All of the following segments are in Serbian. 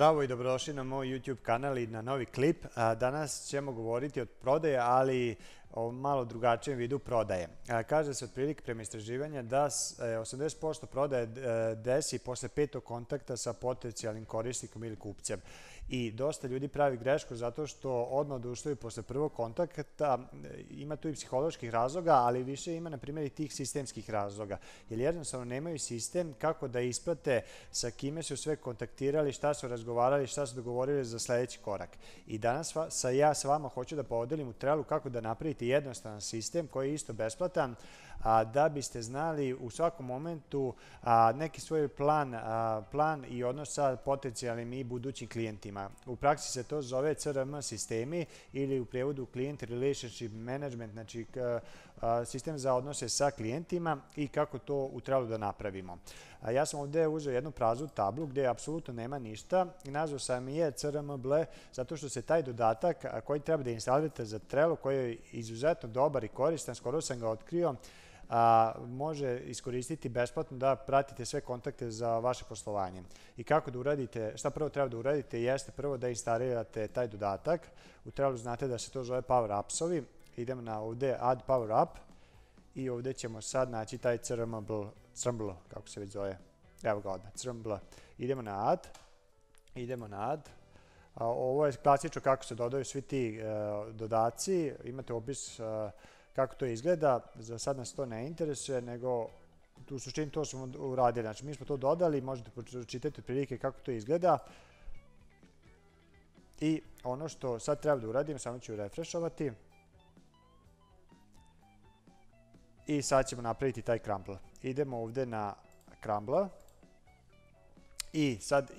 Zdravo i dobrodošli na moj YouTube kanal i na novi klip. Danas ćemo govoriti o prodaje, ali o malo drugačijem vidu prodaje. Kaže se otprilike prema istraživanja da 80% prodaje desi posle 5. kontakta sa potencijalnim korisnikom ili kupcem. I dosta ljudi pravi grešku zato što odmah oduštaju posle prvog kontakta. Ima tu i psiholoških razloga, ali više ima na primjer i tih sistemskih razloga. Jer jednostavno nemaju sistem kako da isprate sa kime su sve kontaktirali, šta su razgovarali, šta su dogovorili za sledeći korak. I danas ja sa vama hoću da podelim u Trellu kako da napravite jednostavan sistem koji je isto besplatan, da biste znali u svakom momentu neki svoj plan i odnos sa potencijalnim i budućim klijentima. U praksi se to zove CRM sistemi ili u prevodu Client Relationship Management, znači sistem za odnose sa klijentima i kako to u Trellu da napravimo. Ja sam ovde uzeo jednu praznu tablu gde apsolutno nema ništa i nazvao sam je CRMBL zato što se taj dodatak koji treba da instalirate za Trello, koji je izuzetno dobar i koristan, skoro sam ga otkrio, može iskoristiti besplatno da pratite sve kontakte za vaše poslovanje. I kako da uradite, šta prvo treba da uradite jeste prvo da instalirate taj dodatak. U Trellu znate da se to zove Power Upsovi. Idemo na ovde Add Power Up i ovde ćemo sad naći taj CRMBL, kako se već zove. Evo ga odmah, CRMBL. Idemo na Add. Ovo je klasično kako se dodaju svi ti dodaci. Imate opis kako to izgleda. Za sad nas to ne interesuje, nego u suštini to smo uradili. Znači, mi smo to dodali, možete pročitati otprilike kako to izgleda. I ono što sad treba da uradim, samo ću refreshovati. I sad ćemo napraviti taj crumble. Idemo ovde na crumble. I sad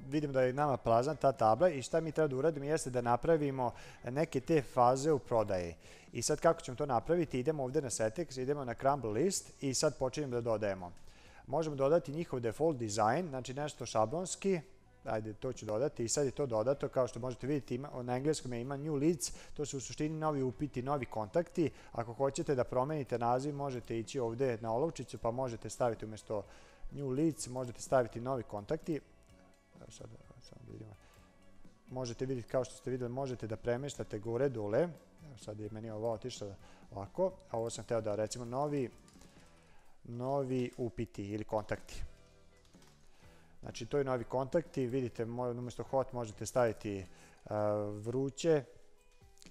vidimo da je nama prazna ta tabla i šta mi treba da uradimo jeste da napravimo neke te faze u prodaji. I sad kako ćemo to napraviti? Idemo ovde na settings, idemo na crumble list i sad počinjemo da dodajemo. Možemo dodati njihov default design, znači nešto šablonski. Ajde, to ću dodati i sad je to dodato. Kao što možete vidjeti, na engleskom ima new leads, to su u suštini novi upiti, novi kontakti. Ako hoćete da promenite naziv, možete ići ovde na olovčicu pa možete staviti umjesto new leads, možete staviti novi kontakti. Sad samo vidimo. Možete vidjeti, kao što ste vidjeli, možete da premeštate gore dole. Sad je meni ovo otišlo ovako, a ovo sam hteo da recimo novi upiti ili kontakti. Znači, to je novi kontakti, vidite, umjesto hot možete staviti vruće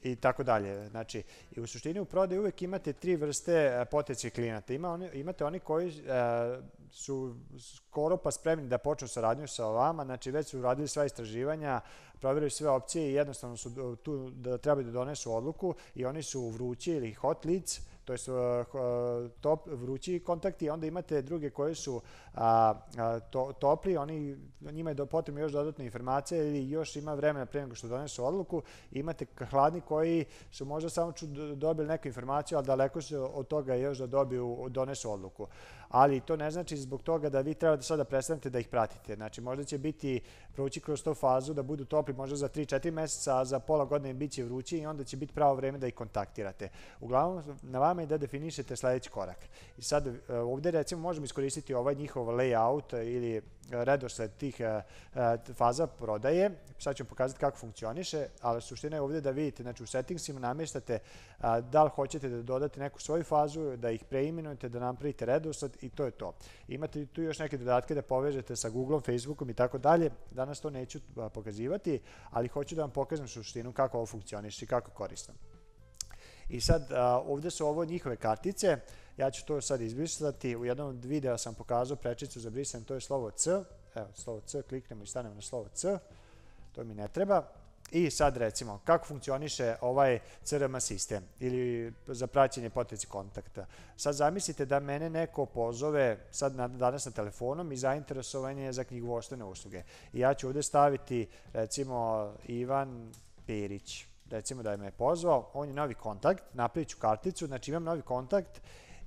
i tako dalje. Znači, i u suštini u prodaju uvek imate tri vrste potencijalnih klijenata. Imate oni koji su skoro pa spremni da počnu saradnju sa vama, znači već su uradili sva istraživanja, provjerili sve opcije i jednostavno su tu da trebaju da donesu odluku i oni su vrući ili hot leads, to su vrući kontakti. Onda imate druge koji su topli, njima je potrebno još dodatne informacije ili još ima vremena pre nego što donesu odluku. Imate hladni koji su možda samo dobili neku informaciju, ali daleko su od toga još da donesu odluku. Ali to ne znači zbog toga da vi treba da sada prestanete da ih pratite. Znači, možda će biti proći kroz tu fazu da budu topli možda za 3-4 meseca, a za pola godine bit će vrući i onda će biti pravo vreme da ih kontaktirate. Uglavnom, na vama je da definišete sledeći korak. I sad ovde recimo možemo iskoristiti ovaj njihov layout ili redosled tih faza prodaje. Sad ću vam pokazati kako funkcioniše, ali suština je ovde da vidite, znači u settingsima namještate da li hoćete da dodate neku svoju fazu, da ih preimenujete, da napravite redosled i to je to. Imate tu još neke dodatke da povežete sa Googlom, Facebookom i tako dalje. Danas to neću pokazivati, ali hoću da vam pokažem suštinu kako ovo funkcioniše i kako koristam. I sad ovde su ovo njihove kartice, ja ću to sad izbrisati. U jednom od videa sam pokazao prečicu za brisanje, to je slovo C. Evo, slovo C, kliknemo i stanemo na slovo C, to mi ne treba. I sad recimo, kako funkcioniše ovaj CRM sistem ili za praćenje potencijalnih kontakta. Sad zamislite da mene neko pozove danas na telefonom i zainteresovan je za knjigovodstvene usluge. I ja ću ovde staviti recimo Ivan Perić. Recimo da je me pozvao, on je novi kontakt, napravit ću karticu, znači imam novi kontakt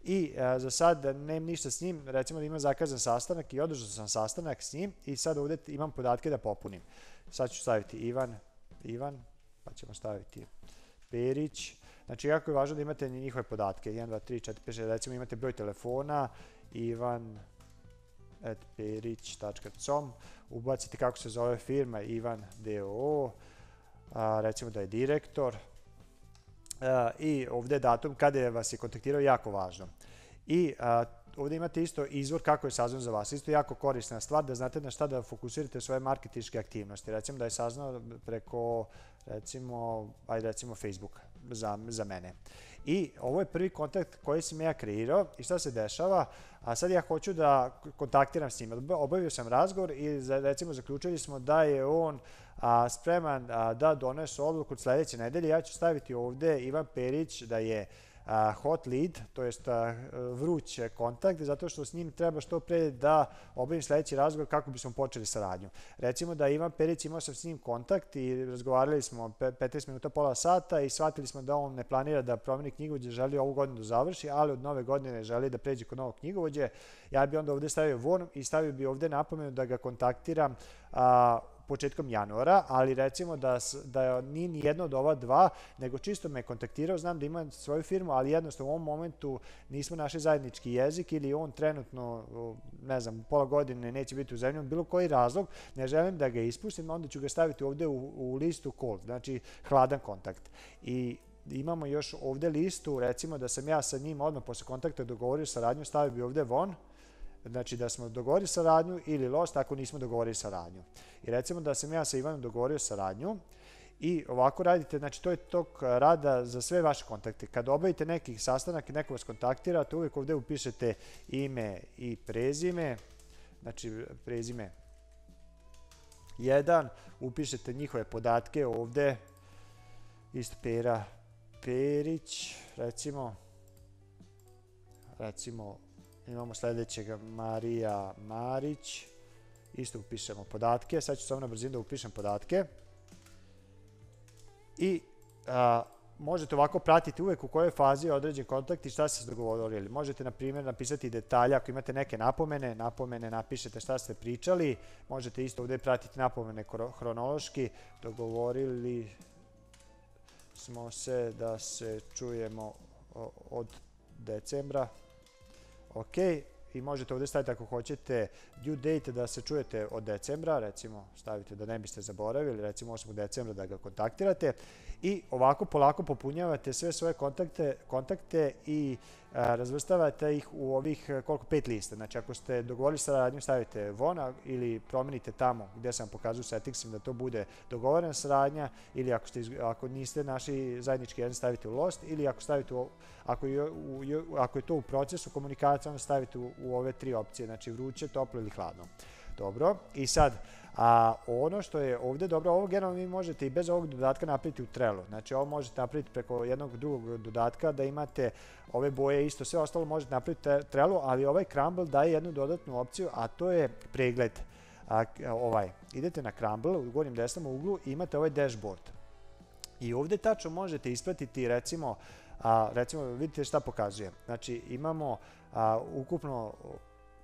i za sad nemam ništa s njim, recimo da imam zakazan sastanak i održao sam sastanak s njim i sad ovde imam podatke da popunim. Sad ću staviti Ivan, pa ćemo staviti Perić. Znači, jako je važno da imate njihove podatke, 1, 2, 3, 4, 5, 6, recimo imate broj telefona, Ivan, ivan@perić.com, ubacite kako se zove firma, Ivan DOO, recimo da je direktor, i ovdje datum kada vas je kontaktirao, jako važno. I ovdje imate isto izvor kako je saznao za vas. Isto jako korisna stvar da znate na šta da fokusirate svoje marketinške aktivnosti. Recimo da je saznao preko recimo Facebooka za mene. I ovo je prvi kontakt koji sam ja kreirao i šta se dešava, a sad ja hoću da kontaktiram s njim. Obavio sam razgovor i recimo zaključili smo da je on spreman da donese odluku od sljedeće nedelje. Ja ću staviti ovdje Ivan Perić da je hot lead, to jest vruć kontakt, zato što s njim treba što pre da obavim sljedeći razgovor kako bismo počeli saradnju. Recimo da Ivan Perić, imao sam s njim kontakt i razgovarali smo 15 minuta, pola sata i shvatili smo da on ne planira da promeni knjigovođe, želi ovu godinu da završi, ali od nove godine želi da pređe kod novog knjigovođe. Ja bi onda ovdje stavio von i stavio bi ovdje napomenu da ga kontaktiram početkom januara, ali recimo da nije ni jedno od ova dva, nego čisto me kontaktirao, znam da ima svoju firmu, ali jednostavno u ovom momentu nismo našli zajednički jezik ili on trenutno, ne znam, pola godine neće biti u zemlji, bilo koji razlog, ne želim da ga ispustim, onda ću ga staviti ovdje u listu cold, znači hladan kontakt. I imamo još ovdje listu, recimo da sam ja sa njim odmah posle kontakta dogovorio saradnju, stavio bi ovdje von, znači da smo dogovorili saradnju ili lost ako nismo dogovorili saradnju. I recimo da sam ja sa Ivanom dogovorio saradnju i ovako radite, znači to je tok rada za sve vaše kontakte. Kad obavite neki sastanak i neko vas kontaktira, to uvijek ovdje upišete ime i prezime, znači prezime 1, upišete njihove podatke ovdje, isto Pera Perić, recimo imamo sljedećeg Marija Marić, isto upišemo podatke, sad ću samo na brzinu da upišem podatke i možete ovako pratiti uvijek u kojoj fazi je određen kontakt i šta ste se dogovorili. Možete na primjer napisati detalje, ako imate neke napomene napišete šta ste pričali, možete isto ovdje pratiti napomene hronološki, dogovorili smo se da se čujemo od decembra. Ok, i možete ovdje staviti ako hoćete due date da se čujete od decembra, recimo stavite da ne biste zaboravili, recimo 8. decembra da ga kontaktirate i ovako polako popunjavate sve svoje kontakte i razvrstavate ih u ovih 5 lista. Znači ako ste dogovorili saradnju stavite von ili promijenite tamo gdje sam pokazao settingsima da to bude dogovorena saradnja ili ako niste našli zajednički jedan stavite u lost ili ako je to u procesu komunikacije onda stavite u ove 3 opcije, znači vruće, toplo ili hladno. Dobro, i sad ono što je ovdje dobro, ovo generalno vi možete i bez ovog dodatka napraviti u Trello. Znači ovo možete napraviti preko jednog drugog dodatka da imate ove boje isto, sve ostalo možete napraviti Trello, ali ovaj Crumble daje jednu dodatnu opciju, a to je pregled. Idete na Crumble, u gornjem desnom uglu imate ovaj dashboard. I ovdje tačno možete ispratiti recimo vidite šta pokazuje. Znači imamo ukupno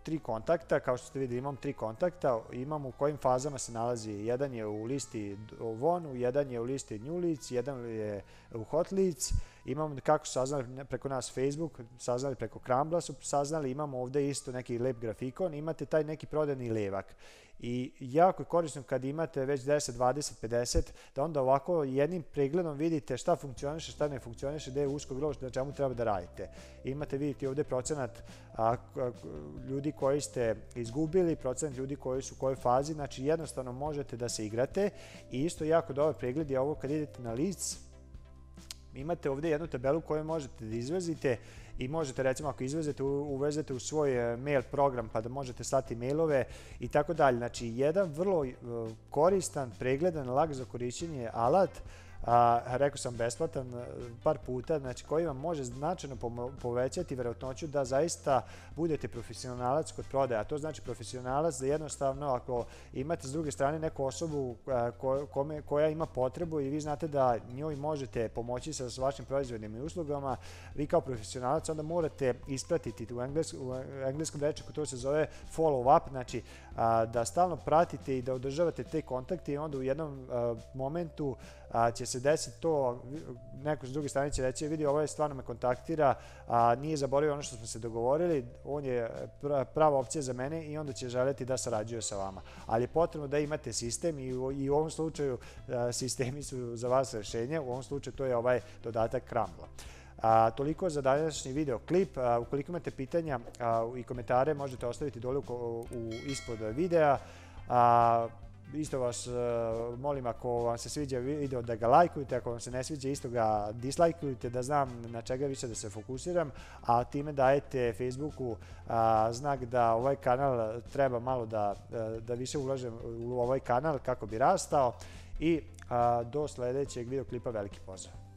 3 kontakta, kao što ste vidjeli imam 3 kontakta, imam u kojim fazama se nalazi, jedan je u listi Vonu, jedan je u listi New Leads, jedan je u Hot Leads, imamo kako su saznali preko nas Facebook, saznali preko Crumble su saznali, imamo ovdje isto neki lep grafikon, imate taj neki prodajni levak. I jako je korisno kad imate već 10, 20, 50, da onda ovako jednim pregledom vidite šta funkcioniše, šta ne funkcioniše, gdje je usko grlo, na čemu treba da radite. Imate, vidite ovdje procenat ljudi koji ste izgubili, procenat ljudi koji su u kojoj fazi, znači jednostavno možete da se igrate i isto jako dobar pregled je ovo kad idete na Leads, imate ovdje jednu tabelu koju možete da izvezite i možete recimo ako izvezete uvezete u svoj mail program pa da možete slati mailove i tako dalje. Znači jedan vrlo koristan, pregledan, lak za korišćenje alat, rekao sam besplatan par puta, znači koji vam može značajno povećati vjerojatnoću da zaista budete profesionalac kod prodaje. A to znači profesionalac da jednostavno ako imate s druge strane neku osobu koja ima potrebu i vi znate da njoj možete pomoći sa vašim proizvodima i uslugama, vi kao profesionalac onda morate ispratiti u engleskom rečniku, to se zove follow up, znači da stalno pratite i da održavate te kontakte i onda u jednom momentu će se desi to, neko s druge strane će reći, vidi, ovo je stvarno me kontaktira, nije zaboravio ono što smo se dogovorili, on je prava opcija za mene i onda će želeti da sarađuje sa vama. Ali je potrebno da imate sistem i u ovom slučaju sistemi su za vas rešenje, u ovom slučaju to je ovaj dodatak Rumble. Toliko za današnji video klip. Ukoliko imate pitanja i komentare, možete ostaviti dole ispod videa. Isto vas molim, ako vam se sviđa video, da ga lajkujete, ako vam se ne sviđa, isto ga dislajkujte, da znam na čega više da se fokusiram, a time dajete Facebooku znak da ovaj kanal treba malo da više ulažem u ovaj kanal kako bi rastao. I do sledećeg video klipa veliki pozdrav!